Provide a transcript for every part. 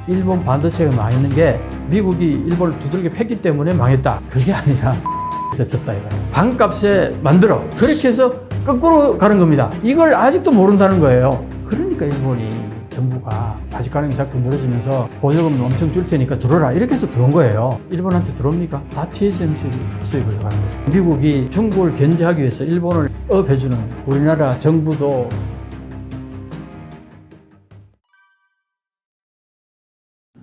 일본 반도체가 망했는 게 미국이 일본을 두들겨 팼기 때문에 망했다. 그게 아니라 그래서 졌다 이거야. 반값에 만들어. 그렇게 해서 거꾸로 가는 겁니다. 이걸 아직도 모른다는 거예요. 그러니까 일본이 정부가 다시 가는 게 자꾸 늘어지면서 보조금 엄청 줄 테니까 들어라 이렇게 해서 들어온 거예요. 일본한테 들어옵니까? 다 TSMC 수입을 가는 거죠. 미국이 중국을 견제하기 위해서 일본을 업해주는 우리나라 정부도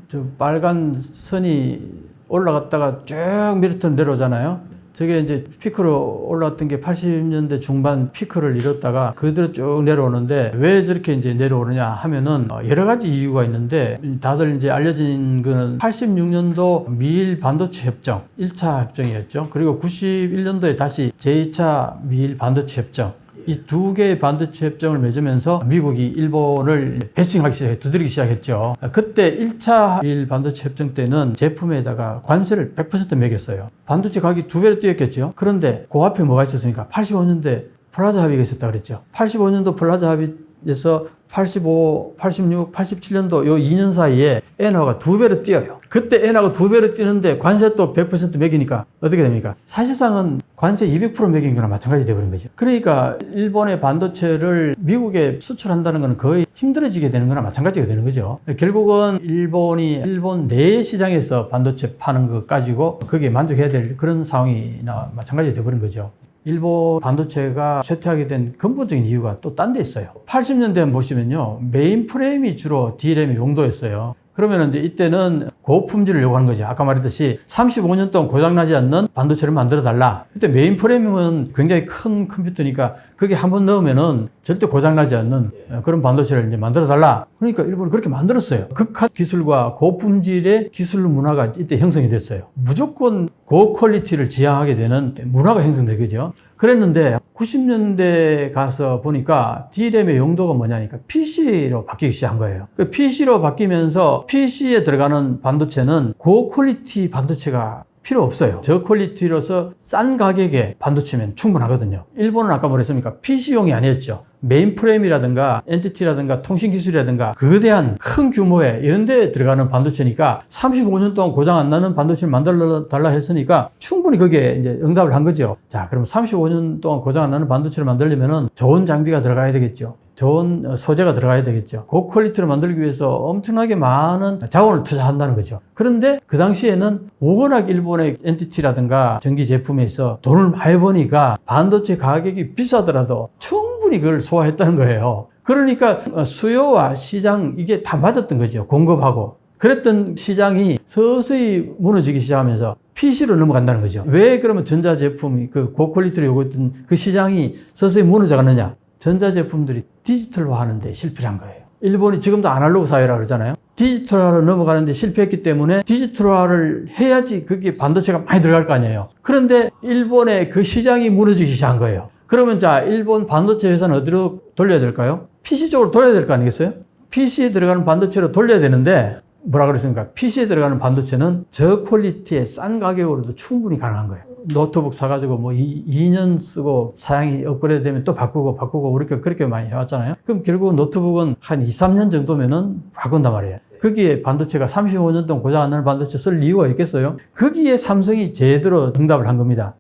저 빨간 선이 올라갔다가 쭉 밑으로 내려오잖아요. 저게 이제 피크로 올라왔던 게 80년대 중반 피크를 이뤘다가 그대로 쭉 내려오는데 왜 저렇게 이제 내려오느냐 하면은 여러 가지 이유가 있는데 다들 이제 알려진 거는 86년도 미일 반도체 협정 1차 협정이었죠. 그리고 91년도에 다시 제2차 미일 반도체 협정 이 두 개의 반도체 협정을 맺으면서 미국이 일본을 베싱하기 시작해 두드리기 시작했죠. 그때 1차 미일 반도체 협정 때는 제품에다가 관세를 100% 매겼어요. 반도체 가격이 2배로 뛰었겠죠. 그런데 그 앞에 뭐가 있었습니까? 85년도에 플라자 합의가 있었다 그랬죠. 85년도 플라자 합의에서 85, 86, 87년도 요 2년 사이에 엔화가 2배로 뛰어요. 그때 엔화가 2배로 뛰는데 관세 또 100% 매기니까 어떻게 됩니까? 사실상은 관세 200% 매긴 거나 마찬가지 되어버린 거죠. 그러니까 일본의 반도체를 미국에 수출한다는 건 거의 힘들어지게 되는 거나 마찬가지가 되는 거죠. 결국은 일본이 일본 내 시장에서 반도체 파는 것 가지고 거기에 만족해야 될 그런 상황이나 마찬가지 되어버린 거죠. 일본 반도체가 쇠퇴하게 된 근본적인 이유가 또 딴 데 있어요. 80년대 보시면요. 메인 프레임이 주로 D램의 용도였어요. 그러면 이제 이때는 고품질을 요구하는 거죠. 아까 말했듯이 35년 동안 고장나지 않는 반도체를 만들어 달라. 그때 메인 프레임은 굉장히 큰 컴퓨터니까 그게 한번 넣으면은 절대 고장나지 않는 그런 반도체를 이제 만들어 달라. 그러니까 일본은 그렇게 만들었어요. 극한 기술과 고품질의 기술 문화가 이때 형성이 됐어요. 무조건 고퀄리티를 지향하게 되는 문화가 형성되겠죠. 그랬는데 90년대 가서 보니까 D램의 용도가 뭐냐니까 PC로 바뀌기 시작한 거예요. 그 PC로 바뀌면서 PC에 들어가는 반도체는 고퀄리티 반도체가 필요 없어요. 저퀄리티로서 싼 가격에 반도체면 충분하거든요. 일본은 아까 뭐랬습니까? PC용이 아니었죠. 메인프레임이라든가 엔티티라든가 통신기술이라든가 거대한 큰 규모의 이런 데 들어가는 반도체니까 35년 동안 고장 안 나는 반도체를 만들어 달라 했으니까 충분히 거기에 이제 응답을 한 거죠. 자, 그럼 35년 동안 고장 안 나는 반도체를 만들려면은 좋은 장비가 들어가야 되겠죠. 좋은 소재가 들어가야 되겠죠. 고퀄리티로 만들기 위해서 엄청나게 많은 자원을 투자한다는 거죠. 그런데 그 당시에는 워낙 일본의 엔티티라든가 전기 제품에서 돈을 많이 버니까 반도체 가격이 비싸더라도 충분히 그걸 소화했다는 거예요. 그러니까 수요와 시장 이게 다 맞았던 거죠. 공급하고. 그랬던 시장이 서서히 무너지기 시작하면서 PC로 넘어간다는 거죠. 왜 그러면 전자제품이 그 고퀄리티를 요구했던 그 시장이 서서히 무너져 가느냐? 전자제품들이 디지털화하는데 실패한 거예요. 일본이 지금도 아날로그 사회라고 그러잖아요. 디지털화로 넘어가는데 실패했기 때문에 디지털화를 해야지 그게 반도체가 많이 들어갈 거 아니에요. 그런데 일본의 그 시장이 무너지기 시작한 거예요. 그러면 자, 일본 반도체 회사는 어디로 돌려야 될까요? PC 쪽으로 돌려야 될 거 아니겠어요? PC에 들어가는 반도체로 돌려야 되는데 뭐라 그랬습니까? PC에 들어가는 반도체는 저퀄리티의 싼 가격으로도 충분히 가능한 거예요. 노트북 사가지고 뭐 2년 쓰고 사양이 업그레이드 되면 또 바꾸고 우리가 그렇게 많이 해왔잖아요. 그럼 결국 노트북은 한 2, 3년 정도면은 바꾼단 말이에요. 거기에 반도체가 35년 동안 고장 안 나는 반도체 쓸 이유가 있겠어요? 거기에 삼성이 제대로 응답을 한 겁니다.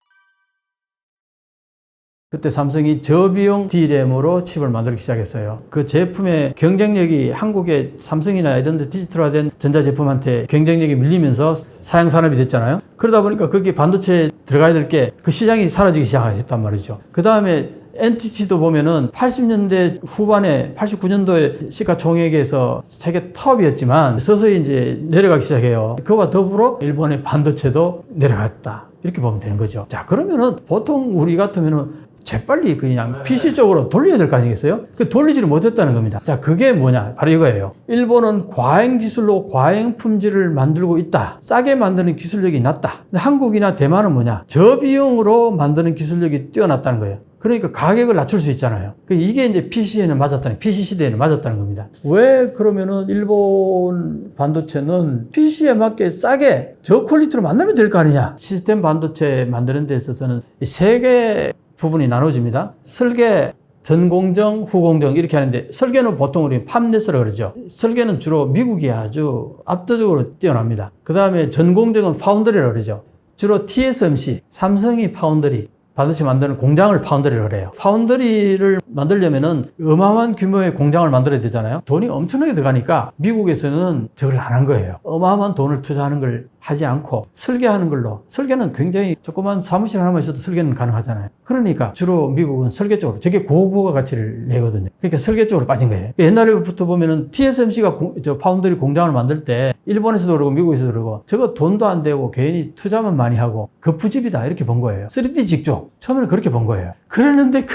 그때 삼성이 저비용 D램으로 칩을 만들기 시작했어요. 그 제품의 경쟁력이 한국의 삼성이나 이런 데 디지털화된 전자제품한테 경쟁력이 밀리면서 사양 산업이 됐잖아요. 그러다 보니까 거기에 반도체에 들어가야 될 게 그 시장이 사라지기 시작했단 말이죠. 그 다음에 NTT도 보면은 80년대 후반에 89년도에 시가총액에서 세계 톱이었지만 서서히 이제 내려가기 시작해요. 그와 더불어 일본의 반도체도 내려갔다. 이렇게 보면 되는 거죠. 자, 그러면은 보통 우리 같으면은 재빨리 그냥 PC 쪽으로 돌려야 될 거 아니겠어요? 그 돌리지를 못했다는 겁니다. 자, 그게 뭐냐? 바로 이거예요. 일본은 과잉 기술로 과잉 품질을 만들고 있다. 싸게 만드는 기술력이 낮다. 근데 한국이나 대만은 뭐냐? 저비용으로 만드는 기술력이 뛰어났다는 거예요. 그러니까 가격을 낮출 수 있잖아요. 이게 이제 PC에는 맞았다는, PC 시대에는 맞았다는 겁니다. 왜 그러면은 일본 반도체는 PC에 맞게 싸게 저퀄리티로 만들면 될 거 아니냐? 시스템 반도체 만드는 데 있어서는 세 개 부분이 나눠집니다. 설계, 전공정, 후공정 이렇게 하는데 설계는 보통 우리 팜넷이라고 그러죠. 설계는 주로 미국이 아주 압도적으로 뛰어납니다. 그 다음에 전공정은 파운드리라고 그러죠. 주로 TSMC, 삼성이 파운드리, 반도체 만드는 공장을 파운드리라고 그래요. 파운드리를 만들려면은 어마어마한 규모의 공장을 만들어야 되잖아요. 돈이 엄청나게 들어가니까 미국에서는 저걸 안 한 거예요. 어마어마한 돈을 투자하는 걸 하지 않고 설계하는 걸로. 설계는 굉장히 조그만 사무실 하나만 있어도 설계는 가능하잖아요. 그러니까 주로 미국은 설계 쪽으로, 저게 고부가 가치를 내거든요. 그러니까 설계 쪽으로 빠진 거예요. 옛날부터 보면은 TSMC가 파운드리 공장을 만들 때 일본에서도 그러고 미국에서도 그러고 저거 돈도 안 되고 괜히 투자만 많이 하고 거푸집이다 이렇게 본 거예요. 3D 직종. 처음에는 그렇게 본 거예요. 그랬는데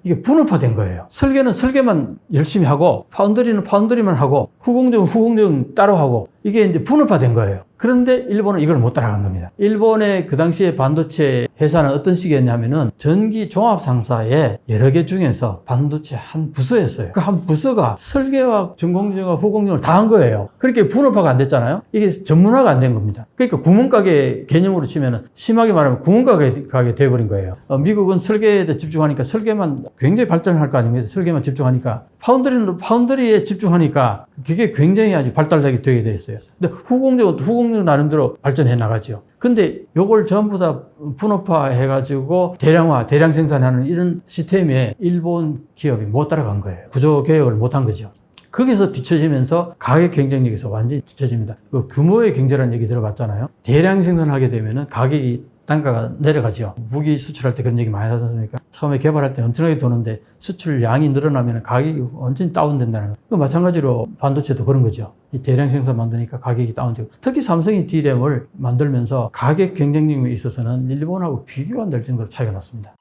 이게 분업화된 거예요. 설계는 설계만 열심히 하고 파운드리는 파운드리만 하고 후공정은 후공정 따로 하고 이게 이제 분업화된 거예요. 그런데 일본은 이걸 못 따라간 겁니다. 일본의 그 당시에 반도체 회사는 어떤 식이었냐면은 전기 종합 상사의 여러 개 중에서 반도체 한 부서였어요. 그 한 부서가 설계와 전공정과 후공정을 다 한 거예요. 그렇게 분업화가 안 됐잖아요. 이게 전문화가 안 된 겁니다. 그러니까 구멍가게 개념으로 치면은 심하게 말하면 구멍가게 돼버린 거예요. 미국은 설계에 집중하니까 설계만 굉장히 발전할 거 아닙니까? 설계만 집중하니까 파운드리는 파운드리에 집중하니까 그게 굉장히 아주 발달되게 되게 있어요. 근데 후공정은 후공정 나름대로 발전해 나가죠. 근데 요걸 전부 다 분업화 해가지고 대량 생산하는 이런 시스템에 일본 기업이 못 따라간 거예요. 구조 개혁을 못 한 거죠. 거기서 뒤처지면서 가격 경쟁력에서 완전히 뒤처집니다. 그 규모의 경제라는 얘기 들어봤잖아요. 대량 생산을 하게 되면은 가격이 단가가 내려가죠. 무기 수출할 때 그런 얘기 많이 하지 않습니까? 처음에 개발할 때 엄청나게 도는데 수출량이 늘어나면 가격이 완전히 다운된다는 거. 마찬가지로 반도체도 그런 거죠. 이 대량 생산 만드니까 가격이 다운되고 특히 삼성이 D램을 만들면서 가격 경쟁력에 있어서는 일본하고 비교가 안 될 정도로 차이가 났습니다.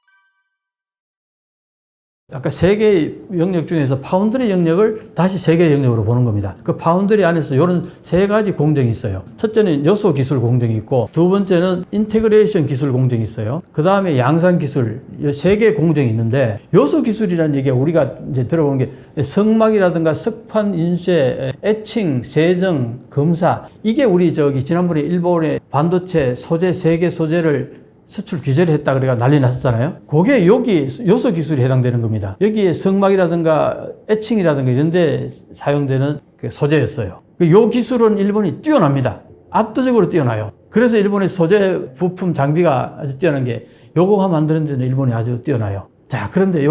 아까 세 개의 영역 중에서 파운드리 영역을 다시 세 개의 영역으로 보는 겁니다. 그 파운드리 안에서 이런 세 가지 공정이 있어요. 첫째는 요소 기술 공정이 있고, 두 번째는 인테그레이션 기술 공정이 있어요. 그 다음에 양산 기술, 이 세 개의 공정이 있는데, 요소 기술이라는 얘기가 우리가 이제 들어보는 게 석막이라든가 석판, 인쇄, 에칭, 세정, 검사, 이게 우리 지난번에 일본의 반도체 소재, 세 개 소재를 수출 규제를 했다 그래가 난리 났었잖아요. 그게 여기 요소 기술이 해당되는 겁니다. 여기에 성막이라든가 에칭이라든가 이런 데 사용되는 그 소재였어요. 요 기술은 일본이 뛰어납니다. 압도적으로 뛰어나요. 그래서 일본의 소재 부품 장비가 아주 뛰어난 게 요거 만드는 데는 일본이 아주 뛰어나요. 자, 그런데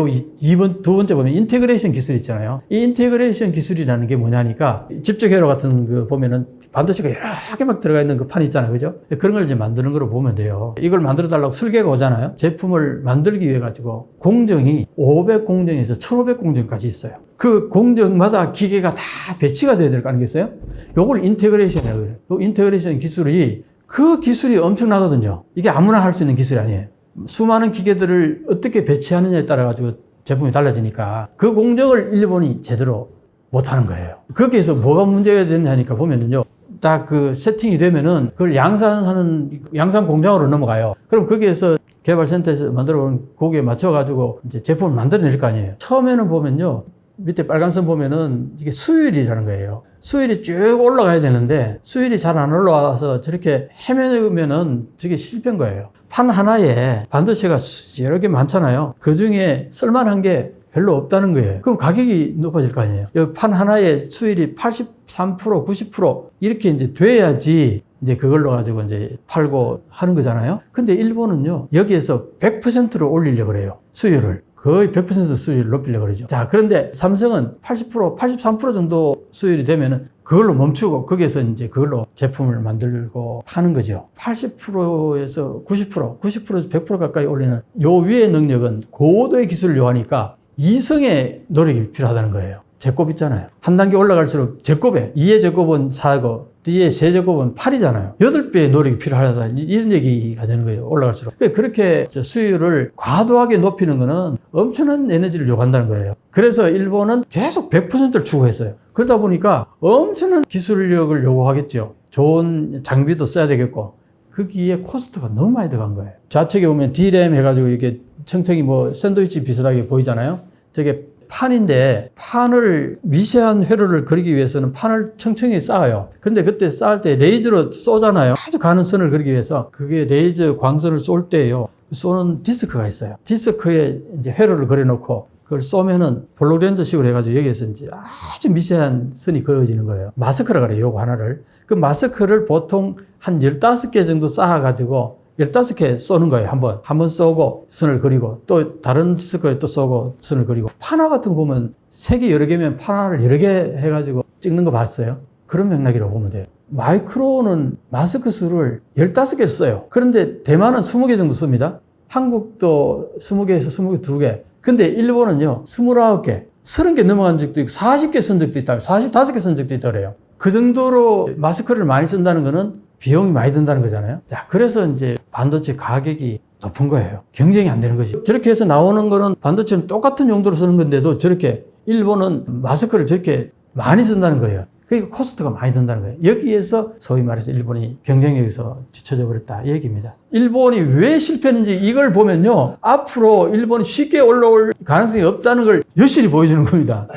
두 번째 보면 인테그레이션 기술 있잖아요. 이 인테그레이션 기술이라는 게 뭐냐니까 집적 회로 같은 거 보면은 반도체가 여러 개 막 들어가 있는 그 판 있잖아요. 그죠? 그런 걸 이제 만드는 거로 보면 돼요. 이걸 만들어 달라고 설계가 오잖아요. 제품을 만들기 위해 가지고 공정이 500공정에서 1500공정까지 있어요. 그 공정마다 기계가 다 배치가 돼야 될 거 아니겠어요? 요걸 인테그레이션이라고 해요. 요 인테그레이션 기술이 그 기술이 엄청나거든요. 이게 아무나 할 수 있는 기술이 아니에요. 수많은 기계들을 어떻게 배치하느냐에 따라 가지고 제품이 달라지니까 그 공정을 일본이 제대로 못하는 거예요. 거기에서 뭐가 문제가 되냐니까 보면은요. 딱 그 세팅이 되면은 그걸 양산 공장으로 넘어가요. 그럼 거기에서 개발센터에서 만들어 온 거기에 맞춰가지고 이제 제품을 만들어낼 거 아니에요. 처음에는 보면요. 밑에 빨간 선 보면은 이게 수율이라는 거예요. 수율이 쭉 올라가야 되는데 수율이 잘 안 올라와서 저렇게 헤매면은 저게 실패인 거예요. 판 하나에 반도체가 여러 개 많잖아요. 그 중에 쓸만한 게 별로 없다는 거예요. 그럼 가격이 높아질 거 아니에요. 여기 판 하나에 수율이 83%, 90% 이렇게 이제 돼야지 이제 그걸로 가지고 이제 팔고 하는 거잖아요. 근데 일본은요, 여기에서 100%를 올리려고 그래요. 수율을. 거의 100% 수율을 높이려고 그러죠. 자, 그런데 삼성은 80%, 83% 정도 수율이 되면은 그걸로 멈추고 거기에서 이제 그걸로 제품을 만들고 하는 거죠. 80%에서 90%, 90%에서 100% 가까이 올리는 요 위의 능력은 고도의 기술을 요하니까 이성의 노력이 필요하다는 거예요. 제곱 있잖아요. 한 단계 올라갈수록 제곱에 2의 제곱은 4고 D의 세제곱은 8이잖아요. 8배의 노력이 필요하다. 이런 얘기가 되는 거예요. 올라갈수록. 그렇게 수율을 과도하게 높이는 거는 엄청난 에너지를 요구한다는 거예요. 그래서 일본은 계속 100%를 추구했어요. 그러다 보니까 엄청난 기술력을 요구하겠죠. 좋은 장비도 써야 되겠고. 거기에 코스트가 너무 많이 들어간 거예요. 좌측에 보면 D램 해가지고 이게 층층이 뭐 샌드위치 비슷하게 보이잖아요. 저게 판인데 판을 미세한 회로를 그리기 위해서는 판을 층층이 쌓아요. 근데 그때 쌓을 때 레이저로 쏘잖아요. 아주 가는 선을 그리기 위해서 그게 레이저 광선을 쏠 때요. 쏘는 디스크가 있어요. 디스크에 이제 회로를 그려놓고 그걸 쏘면은 홀로렌즈식으로 해가지고 여기에서 이제 아주 미세한 선이 그어지는 거예요. 마스크라 그래요, 요거 하나를. 그 마스크를 보통 한 15개 정도 쌓아가지고 15개 쏘는 거예요, 한번 쏘고 선을 그리고 또 다른 디스크에 또 쏘고 선을 그리고. 파나 같은 거 보면 색이 여러 개면 파나를 여러 개 해가지고 찍는 거 봤어요? 그런 맥락이라고 보면 돼요. 마이크로는 마스크 수를 15개 써요. 그런데 대만은 20개 정도 씁니다. 한국도 20개에서 22개. 근데 일본은요, 29개, 30개 넘어간 적도 있고, 40개 쓴 적도 있다, 45개 쓴 적도 있다 그래요. 그 정도로 마스크를 많이 쓴다는 거는 비용이 많이 든다는 거잖아요. 자, 그래서 이제 반도체 가격이 높은 거예요. 경쟁이 안 되는 거지. 저렇게 해서 나오는 거는 반도체는 똑같은 용도로 쓰는 건데도 저렇게 일본은 마스크를 저렇게 많이 쓴다는 거예요. 그러니까 코스트가 많이 든다는 거예요. 여기에서 소위 말해서 일본이 경쟁력에서 뒤처져 버렸다 이 얘기입니다. 일본이 왜 실패했는지 이걸 보면요, 앞으로 일본이 쉽게 올라올 가능성이 없다는 걸 여실히 보여주는 겁니다.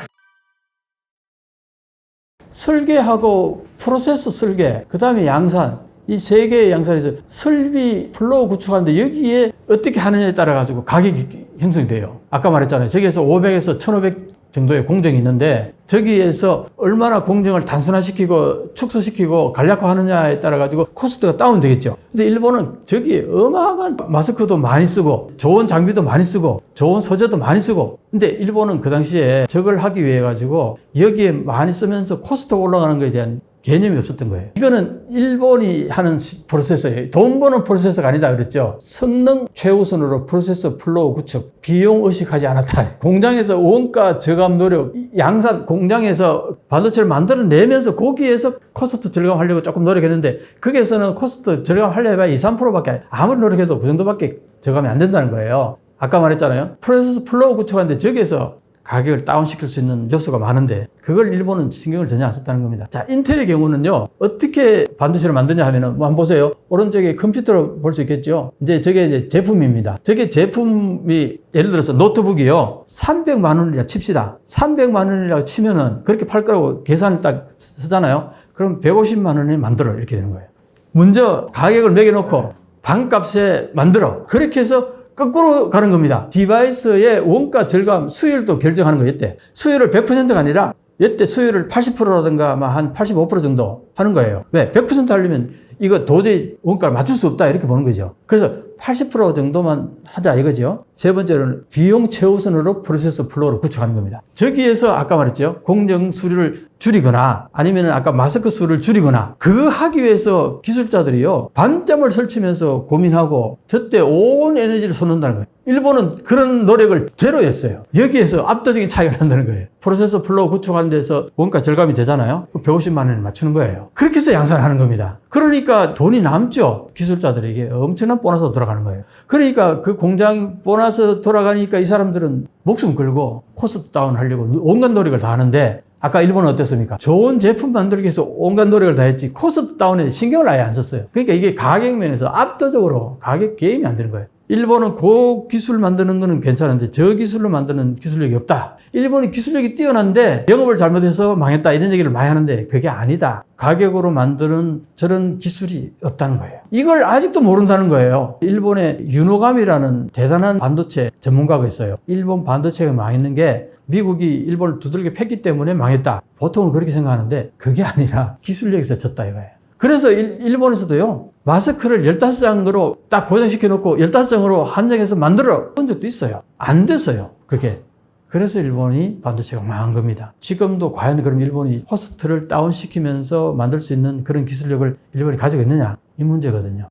설계하고 프로세서 설계, 그 다음에 양산, 이 세 개의 양산에서 설비 플로우 구축하는데 여기에 어떻게 하느냐에 따라 가지고 가격이 형성이 돼요. 아까 말했잖아요. 저기에서 500에서 1500 정도의 공정이 있는데 저기에서 얼마나 공정을 단순화시키고 축소시키고 간략화하느냐에 따라 가지고 코스트가 다운되겠죠. 근데 일본은 저기 어마어마한 마스크도 많이 쓰고 좋은 장비도 많이 쓰고 좋은 소재도 많이 쓰고, 근데 일본은 그 당시에 저걸 하기 위해 가지고 여기에 많이 쓰면서 코스트가 올라가는 것에 대한 개념이 없었던 거예요. 이거는 일본이 하는 프로세서예요. 돈 버는 프로세서가 아니다 그랬죠. 성능 최우선으로 프로세서 플로우 구축, 비용 의식하지 않았다. 공장에서 원가 저감 노력, 양산 공장에서 반도체를 만들어내면서 거기에서 코스트 절감하려고 조금 노력했는데 거기에서는 코스트 절감하려 해봐야 2, 3%밖에 아무리 노력해도 그 정도밖에 절감이 안 된다는 거예요. 아까 말했잖아요. 프로세서 플로우 구축하는데 저기에서 가격을 다운시킬 수 있는 요소가 많은데 그걸 일본은 신경을 전혀 안 썼다는 겁니다. 자, 인텔의 경우는요, 어떻게 반도체를 만드냐 하면은 한번 보세요. 오른쪽에 컴퓨터로 볼 수 있겠죠. 이제 저게 이제 제품입니다. 저게 제품이 예를 들어서 노트북이요, 300만 원이라 칩시다. 300만 원이라고 치면은 그렇게 팔 거라고 계산을 딱 쓰잖아요. 그럼 150만 원에 만들어 이렇게 되는 거예요. 먼저 가격을 매겨놓고 반값에 만들어. 그렇게 해서 거꾸로 가는 겁니다. 디바이스의 원가 절감 수율도 결정하는 거 이때. 수율을 100%가 아니라 이때 수율을 80%라든가 한 85% 정도 하는 거예요. 왜? 100% 하려면 이거 도저히 원가를 맞출 수 없다 이렇게 보는 거죠. 그래서 80% 정도만 하자 이거죠. 세 번째로는 비용 최우선으로 프로세서 플로우를 구축하는 겁니다. 저기에서 아까 말했죠. 공정 수를 줄이거나 아니면 아까 마스크 수를 줄이거나 그거 하기 위해서 기술자들이요, 밤잠을 설치면서 고민하고 저때 온 에너지를 쏟는다는 거예요. 일본은 그런 노력을 제로 했어요. 여기에서 압도적인 차이가 난다는 거예요. 프로세서 플로우 구축하는 데서 원가 절감이 되잖아요. 150만 원에 맞추는 거예요. 그렇게 해서 양산하는 겁니다. 그러니까 돈이 남죠. 기술자들에게 엄청난 보너스가 돌아가는 거예요. 그러니까 그 공장 보너스 돌아가니까 이 사람들은 목숨 걸고 코스트 다운 하려고 온갖 노력을 다 하는데, 아까 일본은 어땠습니까? 좋은 제품 만들기 위해서 온갖 노력을 다 했지 코스트 다운에 신경을 아예 안 썼어요. 그러니까 이게 가격 면에서 압도적으로 가격 게임이 안 되는 거예요. 일본은 그 기술 만드는 거는 괜찮은데 저 기술로 만드는 기술력이 없다. 일본이 기술력이 뛰어난데 영업을 잘못해서 망했다 이런 얘기를 많이 하는데 그게 아니다. 가격으로 만드는 저런 기술이 없다는 거예요. 이걸 아직도 모른다는 거예요. 일본의 유노감이라는 대단한 반도체 전문가가 있어요. 일본 반도체가 망했는 게 미국이 일본을 두들겨 팼기 때문에 망했다. 보통은 그렇게 생각하는데 그게 아니라 기술력에서 졌다 이거예요. 그래서 일본에서도요, 마스크를 15장으로 딱 고정시켜 놓고 15장으로 한정해서 만들어 본 적도 있어요. 안 돼서요, 그게. 그래서 일본이 반도체가 망한 겁니다. 지금도 과연 그럼 일본이 코스트를 다운시키면서 만들 수 있는 그런 기술력을 일본이 가지고 있느냐? 이 문제거든요.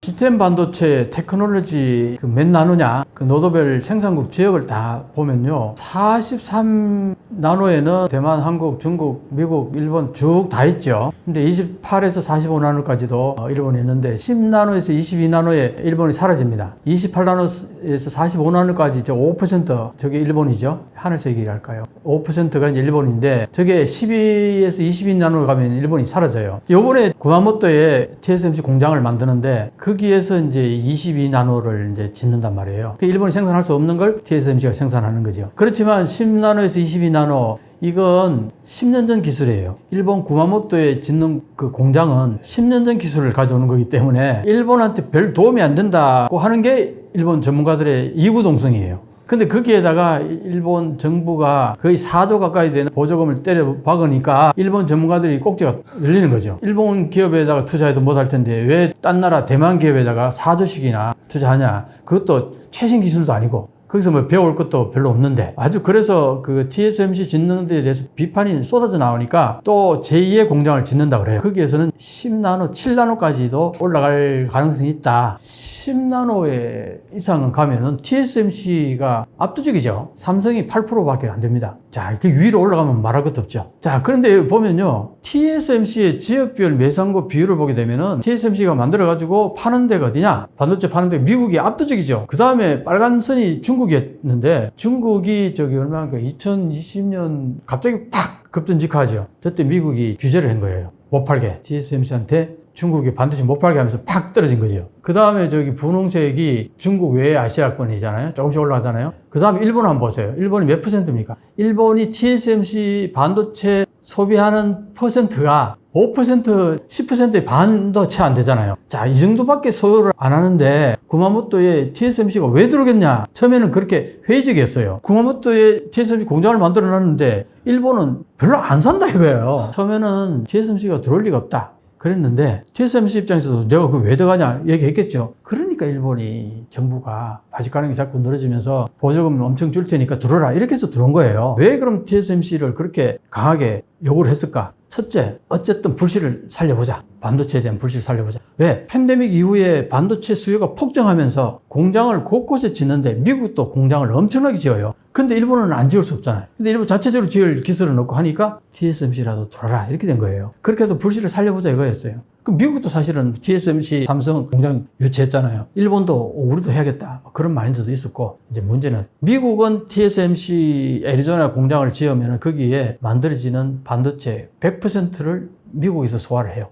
시스템 반도체 테크놀로지 몇 나노냐, 그 노도별 생산국 지역을 다 보면요, 43나노에는 대만, 한국, 중국, 미국, 일본 쭉 다 있죠. 근데 28에서 45나노까지도 일본이 있는데 10나노에서 22나노에 일본이 사라집니다. 28나노에서 45나노까지 5% 저게 일본이죠. 하늘색이랄까요. 5%가 이제 일본인데 저게 12에서 22나노 가면 일본이 사라져요. 요번에 구마모토에 TSMC 공장을 만드는데 그 거기에서 이제 22나노를 이제 짓는단 말이에요. 일본이 생산할 수 없는 걸 TSMC가 생산하는 거죠. 그렇지만 10나노에서 22나노 이건 10년 전 기술이에요. 일본 구마모토에 짓는 그 공장은 10년 전 기술을 가져오는 거기 때문에 일본한테 별 도움이 안 된다고 하는 게 일본 전문가들의 이구동성이에요. 근데 거기에다가 일본 정부가 거의 4조 가까이 되는 보조금을 때려 박으니까 일본 전문가들이 꼭지가 열리는 거죠. 일본 기업에다가 투자해도 못할 텐데 왜 딴 나라 대만 기업에다가 4조씩이나 투자하냐. 그것도 최신 기술도 아니고 거기서 뭐 배울 것도 별로 없는데 아주 그래서 그 TSMC 짓는 데에 대해서 비판이 쏟아져 나오니까 또 제2의 공장을 짓는다 그래요. 거기에서는 10나노, 7나노까지도 올라갈 가능성이 있다. 10나노의 이상은 가면은 TSMC가 압도적이죠. 삼성이 8%밖에 안 됩니다. 자, 그 위로 올라가면 말할 것도 없죠. 자, 그런데 여기 보면요. TSMC의 지역별 매상고 비율을 보게 되면은 TSMC가 만들어가지고 파는 데가 어디냐? 반도체 파는 데가 미국이 압도적이죠. 그 다음에 빨간 선이 중국이었는데 중국이 저기 얼마인가 2020년 갑자기 팍 급전직하죠. 저때 미국이 규제를 한 거예요. 못 팔게. TSMC한테 중국이 반드시 못 팔게 하면서 팍 떨어진 거죠. 그 다음에 저기 분홍색이 중국 외의 아시아권이잖아요. 조금씩 올라가잖아요. 그 다음에 일본 한번 보세요. 일본이 몇 %입니까? 일본이 TSMC 반도체 소비하는 퍼센트가 5%, 10%의 반도 채 안 되잖아요. 자, 이 정도밖에 소요를 안 하는데 구마모토에 TSMC가 왜 들어오겠냐? 처음에는 그렇게 회의적이었어요. 구마모토에 TSMC 공장을 만들어 놨는데 일본은 별로 안 산다 이거예요. 처음에는 TSMC가 들어올 리가 없다. 그랬는데 TSMC 입장에서도 내가 그 왜 들어가냐 얘기했겠죠. 그러니까 일본이 정부가 바지 가는 게 자꾸 늘어지면서 보조금 엄청 줄 테니까 들어라 이렇게 해서 들어온 거예요. 왜 그럼 TSMC를 그렇게 강하게 요구를 했을까? 첫째, 어쨌든 불씨를 살려보자. 반도체에 대한 불씨를 살려보자. 왜? 팬데믹 이후에 반도체 수요가 폭증하면서 공장을 곳곳에 짓는데 미국도 공장을 엄청나게 지어요. 근데 일본은 안 지을 수 없잖아요. 근데 일본 자체적으로 지을 기술을 넣고 하니까 TSMC라도 들어라 이렇게 된 거예요. 그렇게 해서 불씨를 살려보자 이거였어요. 그럼 미국도 사실은 TSMC 삼성 공장 유치했잖아요. 일본도 우리도 해야겠다 그런 마인드도 있었고 이제 문제는 미국은 TSMC 애리조나 공장을 지으면 거기에 만들어지는 반도체 100%를 미국에서 소화를 해요.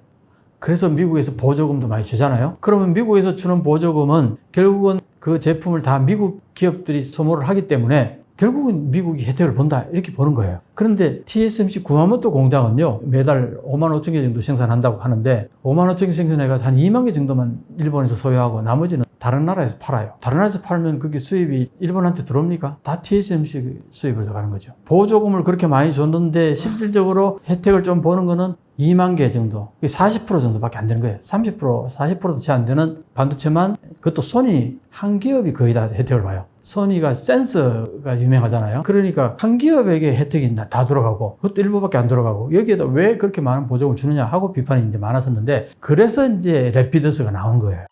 그래서 미국에서 보조금도 많이 주잖아요. 그러면 미국에서 주는 보조금은 결국은 그 제품을 다 미국 기업들이 소모를 하기 때문에 결국은 미국이 혜택을 본다 이렇게 보는 거예요. 그런데 TSMC 구마모토 공장은요 매달 5만 5천 개 정도 생산한다고 하는데 5만 5천 개 생산해가 한 2만 개 정도만 일본에서 소유하고 나머지는 다른 나라에서 팔아요. 다른 나라에서 팔면 그게 수입이 일본한테 들어옵니까? 다 TSMC 수입으로 들어가는 거죠. 보조금을 그렇게 많이 줬는데 실질적으로 혜택을 좀 보는 거는 2만 개 정도, 40% 정도밖에 안 되는 거예요. 30%, 40%도 채 안 되는 반도체만, 그것도 소니 한 기업이 거의 다 혜택을 봐요. 소니가 센서가 유명하잖아요. 그러니까 한 기업에게 혜택이 다 들어가고 그것도 일부밖에 안 들어가고 여기에다 왜 그렇게 많은 보조금을 주느냐 하고 비판이 이제 많았었는데 그래서 이제 래피더스가 나온 거예요.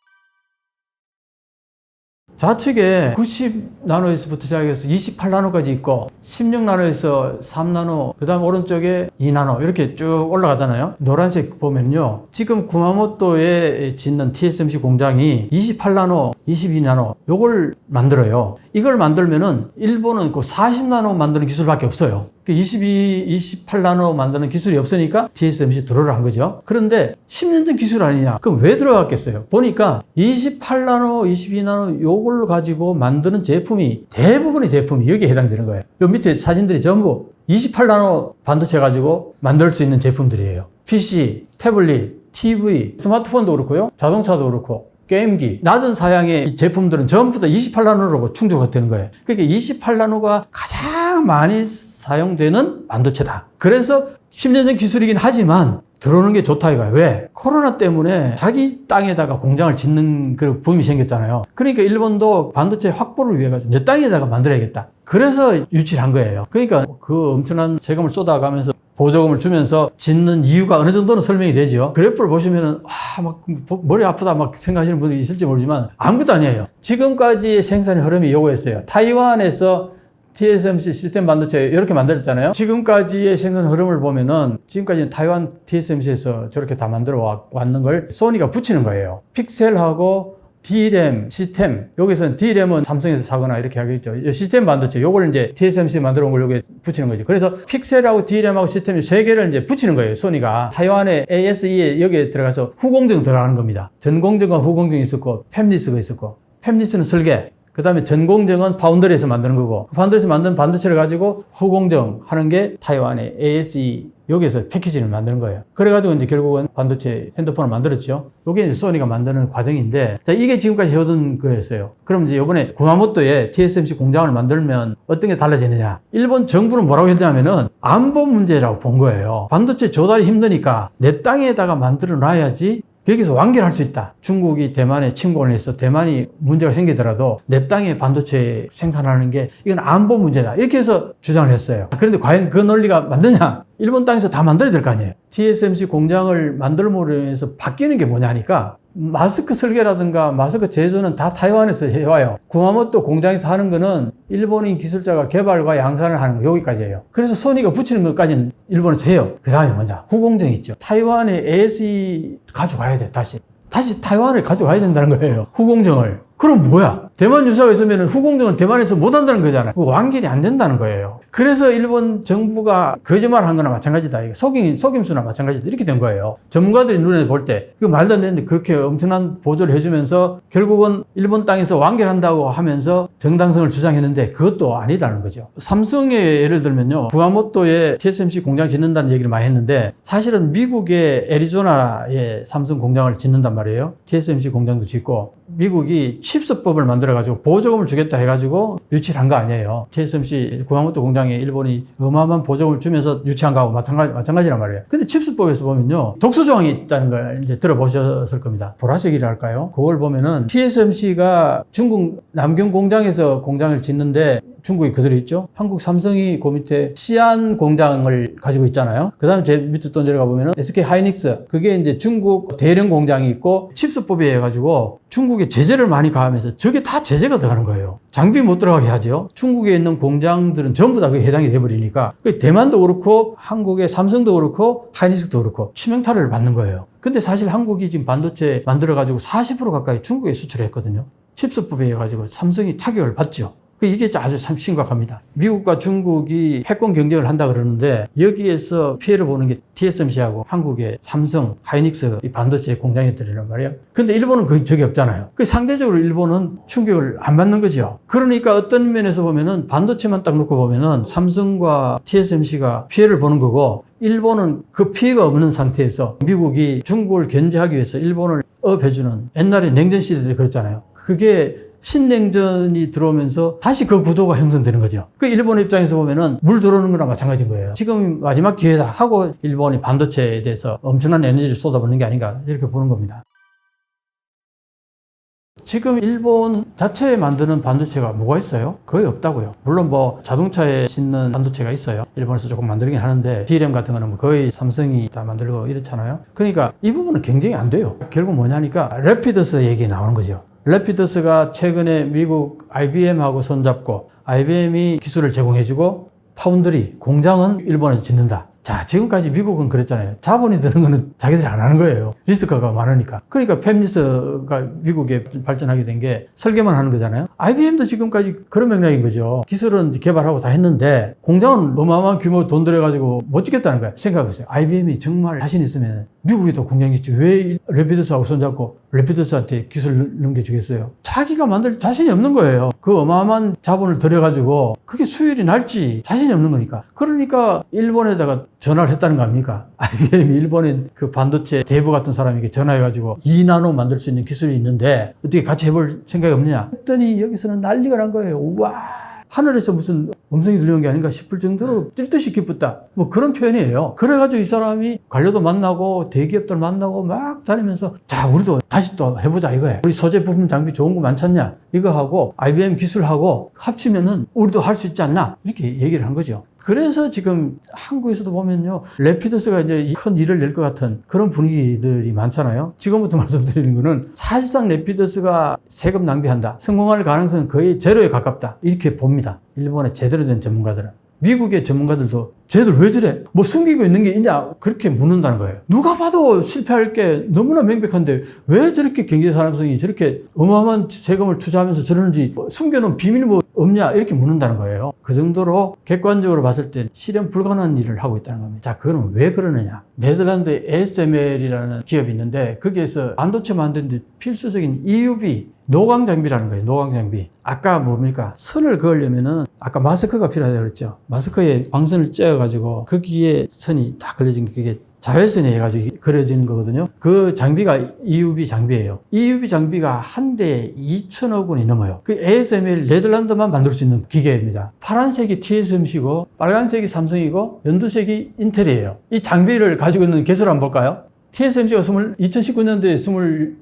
좌측에 90나노에서부터 시작해서 28나노까지 있고 16나노에서 3나노 그 다음 오른쪽에 2나노 이렇게 쭉 올라가잖아요. 노란색 보면요 지금 구마모토에 짓는 TSMC 공장이 28나노 22나노 요걸 만들어요. 이걸 만들면은 일본은 그 40나노 만드는 기술밖에 없어요. 28나노 만드는 기술이 없으니까 TSMC 들어오라 한 거죠. 그런데 10년 전 기술 아니냐? 그럼 왜 들어갔겠어요? 보니까 28나노, 22나노 요걸 가지고 만드는 제품이 대부분의 제품이 여기에 해당되는 거예요. 요 밑에 사진들이 전부 28나노 반도체 가지고 만들 수 있는 제품들이에요. PC, 태블릿, TV, 스마트폰도 그렇고요. 자동차도 그렇고. 게임기, 낮은 사양의 제품들은 전부 다 28나노로 충족이 되는 거예요. 그러니까 28나노가 가장 많이 사용되는 반도체다. 그래서 10년 전 기술이긴 하지만 들어오는 게 좋다 이거예요. 왜? 코로나 때문에 자기 땅에다가 공장을 짓는 그 붐이 생겼잖아요. 그러니까 일본도 반도체 확보를 위해 가지고 내 땅에다가 만들어야겠다. 그래서 유치를 한 거예요. 그러니까 그 엄청난 세금을 쏟아가면서 보조금을 주면서 짓는 이유가 어느 정도는 설명이 되죠. 그래프를 보시면은 막 머리 아프다 막 생각하시는 분들이 있을지 모르지만 아무것도 아니에요. 지금까지의 생산의 흐름이 요거였어요. 타이완에서 TSMC 시스템 반도체 이렇게 만들었잖아요. 지금까지의 생산 흐름을 보면은 지금까지는 타이완 TSMC에서 저렇게 다 만들어 왔는 걸 소니가 붙이는 거예요. 픽셀하고 D램, 시스템, 여기서는 D램은 삼성에서 사거나 이렇게 하겠죠. 시스템 반도체, 요걸 이제 TSMC 만들어 온 걸 여기에 붙이는 거죠. 그래서 픽셀하고 D램하고 시스템 세 개를 이제 붙이는 거예요, 소니가. 타이완의 ASE에 여기에 들어가서 후공정 들어가는 겁니다. 전공정과 후공정이 있었고, 팹리스가 있었고, 팹리스는 설계, 그 다음에 전공정은 파운드리에서 만드는 거고, 파운드리에서 만든 반도체를 가지고 후공정 하는 게 타이완의 ASE, 여기에서 패키지를 만드는 거예요. 그래가지고 이제 결국은 반도체 핸드폰을 만들었죠. 이게 이제 소니가 만드는 과정인데, 자, 이게 지금까지 해오던 거였어요. 그럼 이제 이번에 구마모토에 TSMC 공장을 만들면 어떤 게 달라지느냐. 일본 정부는 뭐라고 했냐면은 안보 문제라고 본 거예요. 반도체 조달이 힘드니까 내 땅에다가 만들어 놔야지 여기서 완결할 수 있다. 중국이 대만에 침공을 해서 대만이 문제가 생기더라도 내 땅에 반도체 생산하는 게 이건 안보 문제다. 이렇게 해서 주장을 했어요. 그런데 과연 그 논리가 맞느냐? 일본 땅에서 다 만들어야 될 거 아니에요. TSMC 공장을 만들므로 인해서 바뀌는 게 뭐냐니까 마스크 설계라든가 마스크 제조는 다 타이완에서 해와요. 구마모토 공장에서 하는 거는 일본인 기술자가 개발과 양산을 하는 거 여기까지예요. 그래서 소니가 붙이는 것까지는 일본에서 해요. 그 다음에 뭐냐? 후공정이 있죠. 타이완의 ASE 가져가야 돼. 다시 타이완을 가져가야 된다는 거예요. 후공정을. 그럼 뭐야? 대만 유사가 있으면 후공정은 대만에서 못 한다는 거잖아요. 완결이 안 된다는 거예요. 그래서 일본 정부가 거짓말 한 거나 마찬가지다. 속임수나 마찬가지다. 이렇게 된 거예요. 전문가들이 눈에 볼 때, 이거 말도 안 되는데 그렇게 엄청난 보조를 해주면서 결국은 일본 땅에서 완결한다고 하면서 정당성을 주장했는데 그것도 아니라는 거죠. 삼성의 예를 들면요. 구마모토에 TSMC 공장 짓는다는 얘기를 많이 했는데 사실은 미국의 애리조나에 삼성 공장을 짓는단 말이에요. TSMC 공장도 짓고 미국이 칩스법을 만들어가지고 보조금을 주겠다 해가지고 유치를 한 거 아니에요. TSMC 구마모토 공장에 일본이 어마어마한 보조금을 주면서 유치한 거하고 마찬가지란 말이에요. 근데 칩스법에서 보면요. 독소조항이 있다는 걸 이제 들어보셨을 겁니다. 보라색이랄까요? 그걸 보면은 TSMC가 중국 남경 공장에서 공장을 짓는데 중국이 그대로 있죠. 한국 삼성이 그 밑에 시안 공장을 가지고 있잖아요. 그 다음에 제 밑에 또 내려가 보면은 SK 하이닉스. 그게 이제 중국 대령 공장이 있고 칩스법에 해가지고 중국에 제재를 많이 가하면서 저게 다 제재가 들어가는 거예요. 장비 못 들어가게 하죠. 중국에 있는 공장들은 전부 다 그게 해당이 돼버리니까. 대만도 그렇고 한국의 삼성도 그렇고 하이닉스도 그렇고 치명타를 받는 거예요. 근데 사실 한국이 지금 반도체 만들어가지고 40% 가까이 중국에 수출했거든요. 칩스법에 해가지고 삼성이 타격을 받죠. 이게 아주 참 심각합니다. 미국과 중국이 패권 경쟁을 한다 그러는데 여기에서 피해를 보는 게 TSMC하고 한국의 삼성, 하이닉스 이 반도체 공장이들이란 말이에요. 근데 일본은 적이 없잖아요. 상대적으로 일본은 충격을 안 받는 거죠. 그러니까 어떤 면에서 보면은 반도체만 딱 놓고 보면은 삼성과 TSMC가 피해를 보는 거고 일본은 그 피해가 없는 상태에서 미국이 중국을 견제하기 위해서 일본을 업해주는 옛날에 냉전 시대 때 그랬잖아요. 그게 신냉전이 들어오면서 다시 그 구도가 형성되는 거죠. 일본 입장에서 보면은 물 들어오는 거랑 마찬가지인 거예요. 지금 마지막 기회다 하고 일본이 반도체에 대해서 엄청난 에너지를 쏟아붓는 게 아닌가 이렇게 보는 겁니다. 지금 일본 자체에 만드는 반도체가 뭐가 있어요? 거의 없다고요. 물론 뭐 자동차에 싣는 반도체가 있어요. 일본에서 조금 만들긴 하는데 D램 같은 거는 거의 삼성이 다 만들고 이렇잖아요. 그러니까 이 부분은 경쟁이 안 돼요. 결국 뭐냐니까 래피더스 얘기 나오는 거죠. 래피더스가 최근에 미국 IBM하고 손잡고 IBM이 기술을 제공해주고 파운드리 공장은 일본에서 짓는다. 자, 지금까지 미국은 그랬잖아요. 자본이 드는 거는 자기들이 안 하는 거예요. 리스크가 많으니까. 그러니까 팹리스가 미국에 발전하게 된 게 설계만 하는 거잖아요. IBM도 지금까지 그런 맥락인 거죠. 기술은 개발하고 다 했는데 공장은 어마어마한 규모 돈 들여가지고 못 짓겠다는 거예요. 생각해보세요. IBM이 정말 자신 있으면 미국이 더 공장 짓지 왜 래피더스하고 손잡고 래피더스한테 기술 넘겨주겠어요? 자기가 만들 자신이 없는 거예요. 그 어마어마한 자본을 들여가지고 그게 수율이 날지 자신이 없는 거니까. 그러니까 일본에다가 전화를 했다는 거 아닙니까? IBM이 일본의 그 반도체 대부 같은 사람에게 전화해가지고 2나노 만들 수 있는 기술이 있는데 어떻게 같이 해볼 생각이 없느냐? 했더니 여기서는 난리가 난 거예요. 우와! 하늘에서 무슨 음성이 들리는 게 아닌가 싶을 정도로 뛸 듯이 기뻤다. 뭐 그런 표현이에요. 그래가지고 이 사람이 관료도 만나고 대기업들 만나고 막 다니면서 자, 우리도 다시 또 해보자 이거예요. 우리 소재 부품 장비 좋은 거 많잖냐? 이거 하고 IBM 기술하고 합치면은 우리도 할 수 있지 않나? 이렇게 얘기를 한 거죠. 그래서 지금 한국에서도 보면요. 래피더스가 이제 큰 일을 낼 것 같은 그런 분위기들이 많잖아요. 지금부터 말씀드리는 거는 사실상 래피더스가 세금 낭비한다. 성공할 가능성은 거의 제로에 가깝다. 이렇게 봅니다. 일본의 제대로 된 전문가들은. 미국의 전문가들도 쟤들 왜 저래? 뭐 숨기고 있는 게 있냐? 그렇게 묻는다는 거예요. 누가 봐도 실패할 게 너무나 명백한데 왜 저렇게 경제산업성이 저렇게 어마어마한 세금을 투자하면서 저러는지 숨겨놓은 비밀이 뭐 없냐? 이렇게 묻는다는 거예요. 그 정도로 객관적으로 봤을 때 실현 불가능한 일을 하고 있다는 겁니다. 자, 그럼 왜 그러느냐? 네덜란드에 ASML이라는 기업이 있는데 거기에서 반도체 만드는데 필수적인 EUV 노광 장비라는 거예요. 노광 장비. 아까 뭡니까? 선을 그으려면은 아까 마스크가 필요하다고 그랬죠. 마스크에 광선을 쬐어가지고 거기에 선이 다 걸려진 게 그게 자외선에 해가지고 그려지는 거거든요. 그 장비가 EUV 장비예요. EUV 장비가 한 대에 2천억 원이 넘어요. 그 ASML 네덜란드만 만들 수 있는 기계입니다. 파란색이 TSMC고 빨간색이 삼성이고 연두색이 인텔이에요. 이 장비를 가지고 있는 개수를 한번 볼까요? TSMC가 2019년도에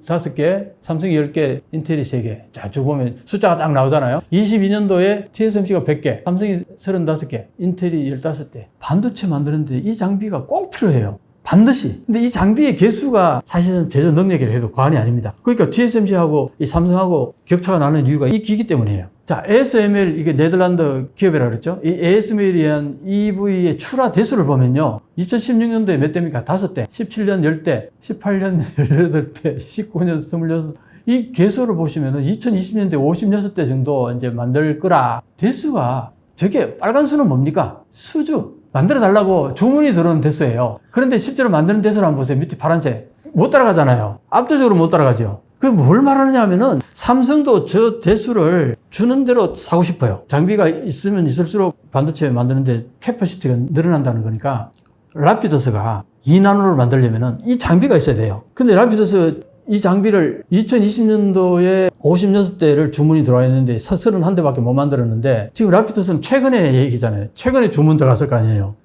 25개, 삼성이 10개, 인텔이 3개. 자, 쭉 보면 숫자가 딱 나오잖아요. 22년도에 TSMC가 100개, 삼성이 35개, 인텔이 15개. 반도체 만드는데 이 장비가 꼭 필요해요. 반드시. 근데 이 장비의 개수가 사실은 제조 능력이라 해도 과언이 아닙니다. 그러니까 TSMC하고 이 삼성하고 격차가 나는 이유가 이 기기 때문이에요. 자, ASML, 이게 네덜란드 기업이라고 그랬죠? 이 ASML에 의한 EV의 출하 대수를 보면요. 2016년도에 몇 대입니까? 5대. 17년 10대. 18년 18대. 19년 26. 이 개수를 보시면은 2020년도에 56대 정도 이제 만들 거라. 대수가 저게 빨간 수는 뭡니까? 수주. 만들어 달라고 주문이 들어오는 대수예요. 그런데 실제로 만드는 대수를 한번 보세요. 밑에 파란색. 못 따라가잖아요. 압도적으로 못 따라가죠. 그게 뭘 말하느냐 하면은 삼성도 저 대수를 주는 대로 사고 싶어요. 장비가 있으면 있을수록 반도체 만드는데 캐퍼시티가 늘어난다는 거니까 라피더스가 2나노를 만들려면은 이 장비가 있어야 돼요. 근데 라피더스 이 장비를 2020년도에 56대를 주문이 들어와 있는데 31대밖에 못 만들었는데 지금 라피더스는 최근에 얘기잖아요. 최근에 주문 들어갔을 거 아니에요.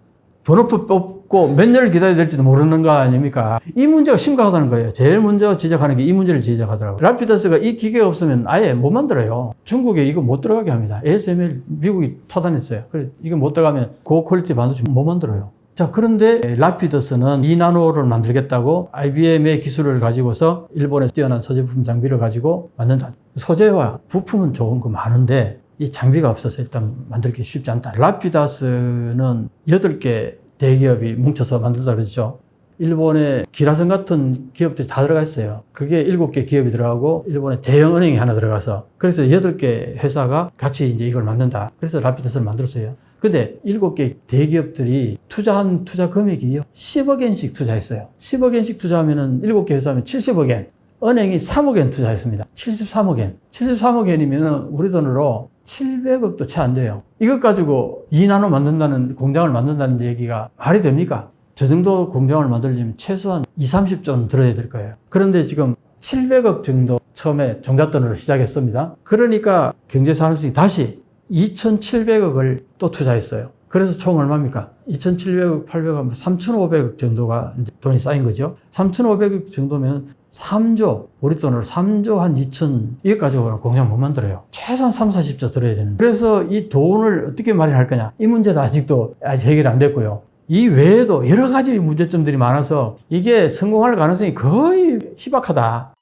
번호표 뽑고 몇 년을 기다려야 될지도 모르는 거 아닙니까? 이 문제가 심각하다는 거예요. 제일 먼저 지적하는 게 이 문제를 지적하더라고요. 라피더스가 이 기계가 없으면 아예 못 만들어요. 중국에 이거 못 들어가게 합니다. ASML 미국이 차단했어요. 그래, 이거 못 들어가면 고퀄리티 반도체 못 만들어요. 자, 그런데 라피더스는 2나노를 만들겠다고 IBM의 기술을 가지고서 일본의 뛰어난 소재부품 장비를 가지고 만든다. 소재와 부품은 좋은 거 많은데 이 장비가 없어서 일단 만들기 쉽지 않다. 라피다스는 8개 대기업이 뭉쳐서 만들다 그러죠. 일본의 기라성 같은 기업들이 다 들어가 있어요. 그게 7개 기업이 들어가고 일본의 대형 은행이 하나 들어가서 그래서 8개 회사가 같이 이제 이걸 만든다. 그래서 라피다스를 만들었어요. 근데 7개 대기업들이 투자한 투자 금액이 10억엔씩 투자했어요. 10억엔씩 투자하면은 7개 회사하면 70억엔. 은행이 3억엔 투자했습니다. 73억엔. 73억엔이면 우리 돈으로 700억도 채 안 돼요. 이것 가지고 2나노 만든다는, 공장을 만든다는 얘기가 말이 됩니까? 저 정도 공장을 만들려면 최소한 20-30조는 들어야 될 거예요. 그런데 지금 700억 정도 처음에 종잣돈으로 시작했습니다. 그러니까 경제산업성이 다시 2,700억을 또 투자했어요. 그래서 총 얼마입니까? 2,700억, 800억, 3,500억 정도가 이제 돈이 쌓인 거죠. 3,500억 정도면 3조, 우리 돈으로 3조 한 2천, 이거 가지고 공장 못 만들어요. 최소한 30-40조 들어야 되는. 그래서 이 돈을 어떻게 마련할 거냐? 이 문제도 아직도 해결 안 됐고요. 이 외에도 여러 가지 문제점들이 많아서 이게 성공할 가능성이 거의 희박하다.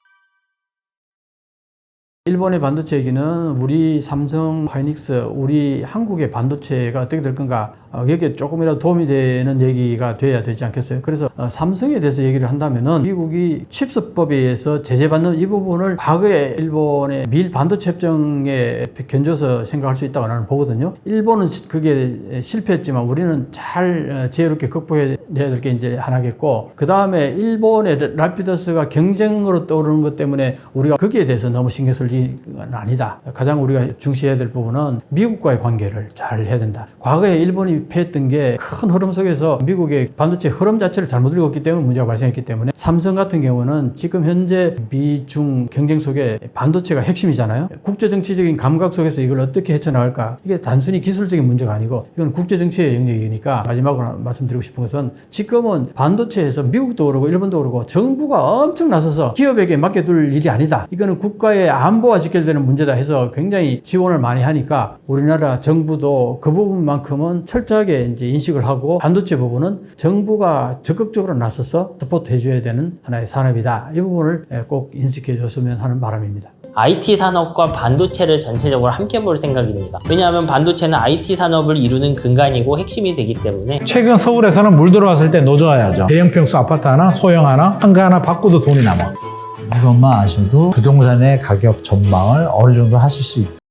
일본의 반도체 얘기는 우리 삼성, 하이닉스, 우리 한국의 반도체가 어떻게 될 건가, 여기에 조금이라도 도움이 되는 얘기가 돼야 되지 않겠어요? 그래서 삼성에 대해서 얘기를 한다면은 미국이 칩스법에 의해서 제재받는 이 부분을 과거에 일본의 미일 반도체 협정에 견줘서 생각할 수 있다고 나는 보거든요. 일본은 그게 실패했지만 우리는 잘 지혜롭게 극복해야 될 게 이제 하나겠고, 그 다음에 일본의 라피더스가 경쟁으로 떠오르는 것 때문에 우리가 거기에 대해서 너무 신경 쓸 일은 아니다. 가장 우리가 중시해야 될 부분은 미국과의 관계를 잘 해야 된다. 과거에 일본이 패했던 게 큰 흐름 속에서 미국의 반도체 흐름 자체를 잘못 읽었기 때문에 문제가 발생했기 때문에 삼성 같은 경우는 지금 현재 미중 경쟁 속에 반도체가 핵심이잖아요. 국제정치적인 감각 속에서 이걸 어떻게 헤쳐나갈까, 이게 단순히 기술적인 문제가 아니고 이건 국제정치의 영역이니까, 마지막으로 말씀드리고 싶은 것은 지금은 반도체에서 미국도 그러고 일본도 그러고 정부가 엄청 나서서 기업에게 맡겨둘 일이 아니다. 이거는 국가의 안보와 직결되는 문제다 해서 굉장히 지원을 많이 하니까 우리나라 정부도 그 부분만큼은 철저하게 이제 인식을 하고, 반도체 부분은 정부가 적극적으로 나서서 서포트 해줘야 되는 하나의 산업이다. 이 부분을 꼭 인식해 줬으면 하는 바람입니다. IT 산업과 반도체를 전체적으로 함께 볼 생각입니다. 왜냐하면 반도체는 IT 산업을 이루는 근간이고 핵심이 되기 때문에. 최근 서울에서는 물 들어왔을 때 노져야죠. 대형 평수 아파트 하나, 소형 하나, 한가 하나 바꿔도 돈이 남아. 이것만 아셔도 부동산의 가격 전망을 어느 정도 하실 수 있다.